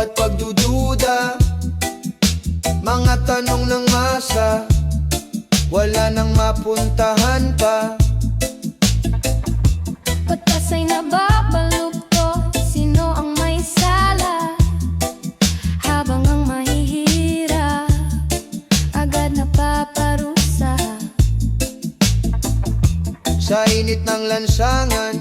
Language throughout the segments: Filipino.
bawat pagdududa, mga tanong ng masa, wala nang mapuntahan pa. Batas ay nababalukto, sino ang may sala? Habang ang mahihirap, agad napaparusa. Sa init ng lansangan,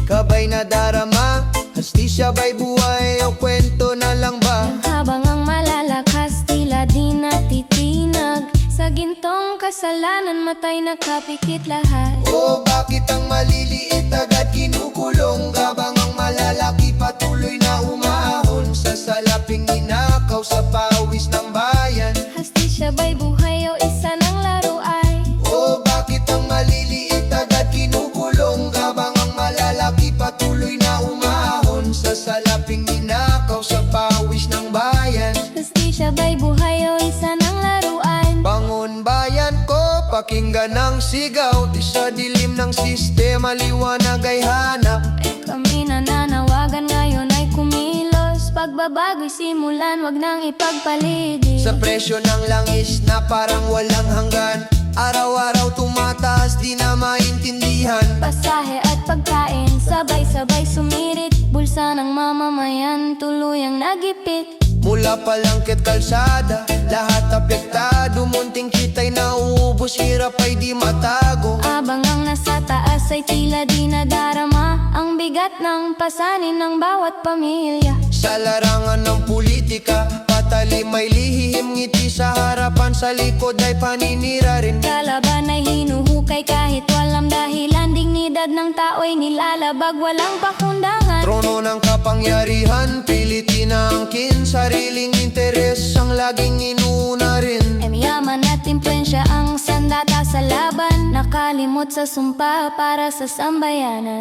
kabay na darama, hastisya ba'y buhay o kwento na lang ba? Habang ang malalakas tila di natitinag, sa gintong kasalanan matay nakapikit lahat. O bakit ang maliliit agad kinukulong, habang ang malalaki patuloy na umaahon sa salaping ninakaw sa pawis ng bayan? Hastisya ba'y buhay o isa ng laruan? O bakit ang maliliit agad kinukulong, habang ang malalaki patuloy na umaahon sa salaping ninakaw sa pawis ng bayan? Hastisya ba'y buhay o isa ng laruan? Bangon bayan ko, pakinggan ang sigaw, di sa dilim ng sistema liwanag ay hanap. Kami nananawagan ngayon ay kumilos, pagbabago'y simulan, wag nang ipagpaligid. Sa presyo ng langis na parang walang hanggan, araw-araw tumataas, di na maintindihan. Pasahe at pagkain, sabay-sabay sumirit, bulsa ng mamamayan tuluyang nagipit. Mula palangkit kalsada, lahat apektado, munting kita'y nauubos, hirap ay di matago. Abang ang nasa taas ay tila di nadarama, ang bigat ng pasanin ng bawat pamilya. Sa larangan ng politika, patalim may lihim, ngiti sa harapan, sa likod ay paninira rin. Kalaban ay hinuhukay kahit walang dahilan, dignidad ng tao'y nilalabag, walang pakundangan. Trono ng kapangyarihan, pilitin angkin, sariling interes ang laging inuuna rin. Yaman at impluensya ang sandata sa laban, nakalimot sa sumpa para sa sambayanan.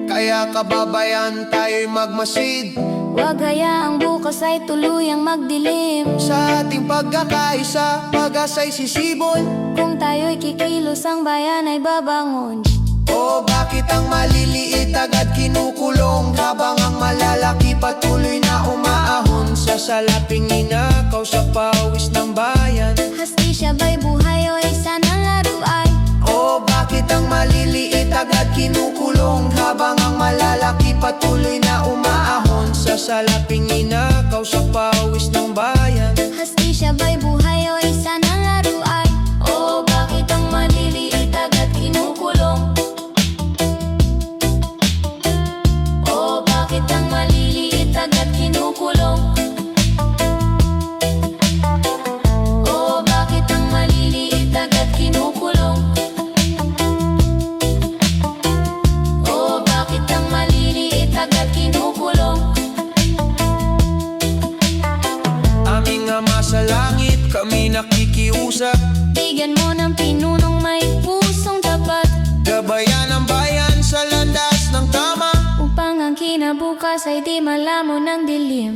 Kaya kababayan tayo'y magmasid, Huwag hayaang bukas ay tuluyang magdilim. sa ating pagkakaisa, pag-asa'y sisibol. Kung tayo'y kikilos, ang bayan ay babangon. O bakit ang maliliit agad kinukulong, habang ang malalaki patuloy na umaahon sa salaping ninakaw sa pawis ng bayan? Hastisya ba'y buhay o isa ng laruan? O bakit ang maliliit agad kinukulong, habang ang malalaki patuloy na umaahon sa salaping ninakaw sa pawis ng bayan? Hastisya ba'y buhay o isa ng laruan? O bakit ang maliliit agad kinukulong? O bakit ang maliliit agad kinukulong? O bakit ang maliliit agad kinukulong? O bakit ang maliliit agad kinukulong? Aming Ama sa langit, kami nakikiusap, Bigyan mo ng pinunong may pusong tapat, gabayan ang bayan sa landas ng tama. upang ang kinabukas ay di malamon ng dilim.